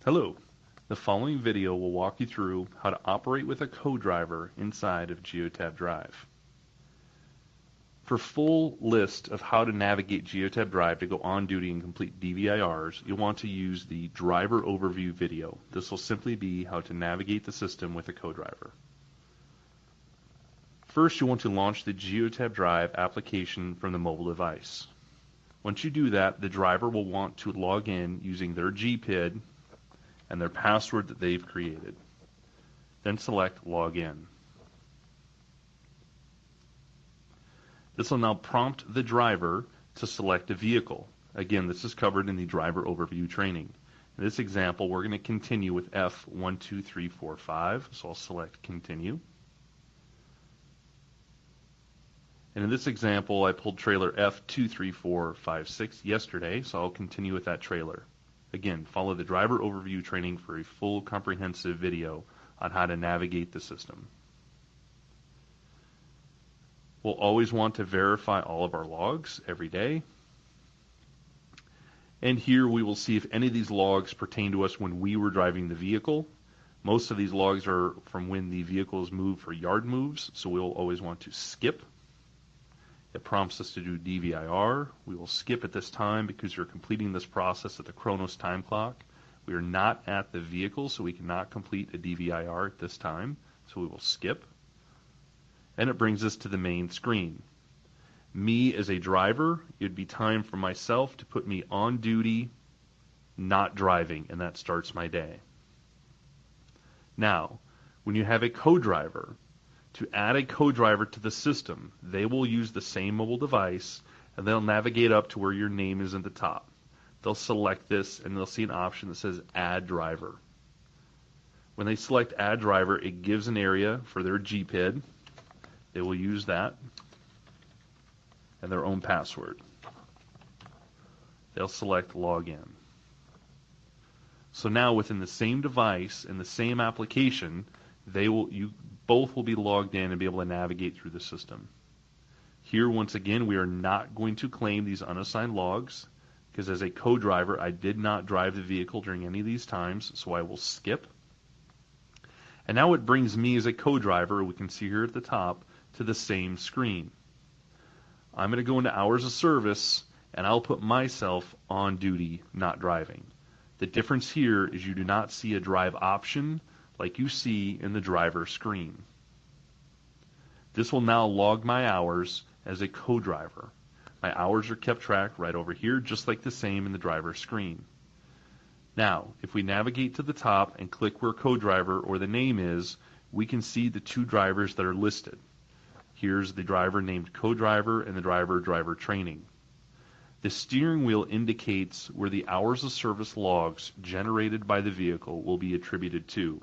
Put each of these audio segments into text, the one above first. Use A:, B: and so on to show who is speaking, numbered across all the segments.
A: Hello. The following video will walk you through how to operate with a co-driver inside of Geotab Drive. For full list of how to navigate Geotab Drive to go on duty and complete DVIRs, you'll want to use the driver overview video. This will simply be how to navigate the system with a co-driver. First, you want to launch the Geotab Drive application from the mobile device. Once you do that, the driver will want to log in using their GPID and their password that they've created. Then select Login. This will now prompt the driver to select a vehicle. Again, this is covered in the driver overview training. In this example, we're going to continue with F12345, so I'll select Continue. And in this example, I pulled trailer F23456 yesterday, so I'll continue with that trailer. Again, follow the driver overview training for a full comprehensive video on how to navigate the system. We'll always want to verify all of our logs every day. And here we will see if any of these logs pertain to us when we were driving the vehicle. Most of these logs are from when the vehicle is moved for yard moves, so we'll always want to skip. It prompts us to do DVIR. We will skip at this time because you're completing this process at the Chronos time clock. We are not at the vehicle, so we cannot complete a DVIR at this time, so we will skip. And it brings us to the main screen. Me as a driver, it'd be time for myself to put me on duty, not driving, and that starts my day. Now, when you have a co-driver, to add a co-driver to the system, they will use the same mobile device, and they'll navigate up to where your name is at the top. They'll select this, and they'll see an option that says Add Driver. When they select Add Driver, it gives an area for their GPID. They will use that and their own password. They'll select Login. So now within the same device and the same application, both will be logged in and be able to navigate through the system. Here, once again, we are not going to claim these unassigned logs because as a co-driver, I did not drive the vehicle during any of these times, so I will skip. And now it brings me as a co-driver, we can see here at the top, to the same screen. I'm going to go into hours of service, and I'll put myself on duty, not driving. The difference here is you do not see a drive option like you see in the driver screen. This will now log my hours as a co-driver. My hours are kept track right over here, just like the same in the driver screen. Now, if we navigate to the top and click where co-driver or the name is, we can see the two drivers that are listed. Here's the driver named co-driver and the driver training. The steering wheel indicates where the hours of service logs generated by the vehicle will be attributed to.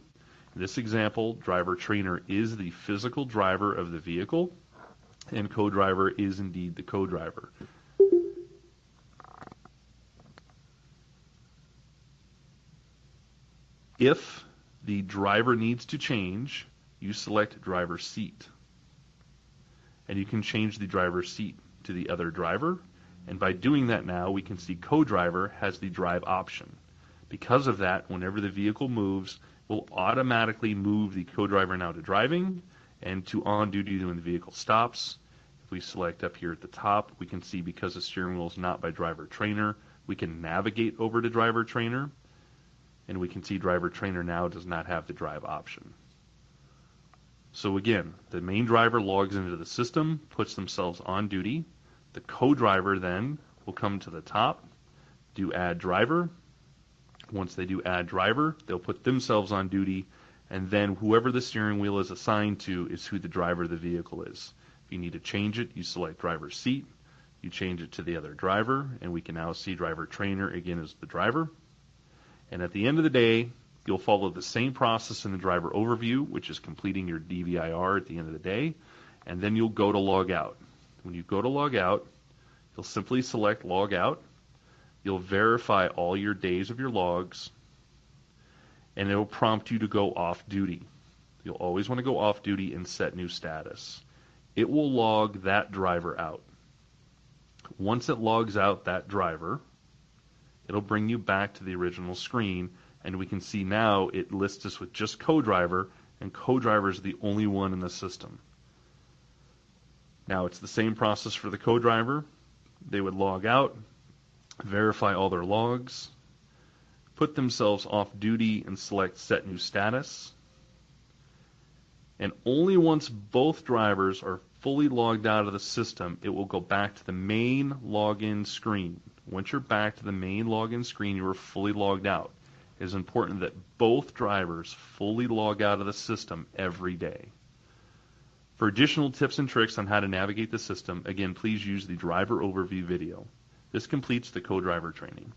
A: In this example, driver trainer is the physical driver of the vehicle, and co-driver is indeed the co-driver. If the driver needs to change, you select driver seat. And you can change the driver's seat to the other driver. And by doing that now, we can see co-driver has the drive option. Because of that, whenever the vehicle moves, we'll automatically move the co-driver now to driving and to on duty when the vehicle stops. If we select up here at the top, we can see because the steering wheel is not by driver trainer, we can navigate over to driver trainer, and we can see driver trainer now does not have the drive option. So again, the main driver logs into the system, puts themselves on duty. The co-driver then will come to the top, do add driver. Once they do add driver, they'll put themselves on duty, and then whoever the steering wheel is assigned to is who the driver of the vehicle is. If you need to change it, you select driver seat, you change it to the other driver, and we can now see driver trainer again as the driver. And at the end of the day, you'll follow the same process in the driver overview, which is completing your DVIR at the end of the day, and then you'll go to log out. When you go to log out, you'll simply select log out. You'll verify all your days of your logs, and it will prompt you to go off duty. You'll always want to go off duty and set new status. It will log that driver out. Once it logs out that driver, it'll bring you back to the original screen, And we can see now it lists us with just co-driver, and co-driver is the only one in the system. Now it's the same process for the co-driver. They would log out, verify all their logs, put themselves off duty and select Set New Status. And only once both drivers are fully logged out of the system, it will go back to the main login screen. Once you're back to the main login screen, you are fully logged out. It is important that both drivers fully log out of the system every day. For additional tips and tricks on how to navigate the system, again, please use the driver overview video. This completes the co-driver training.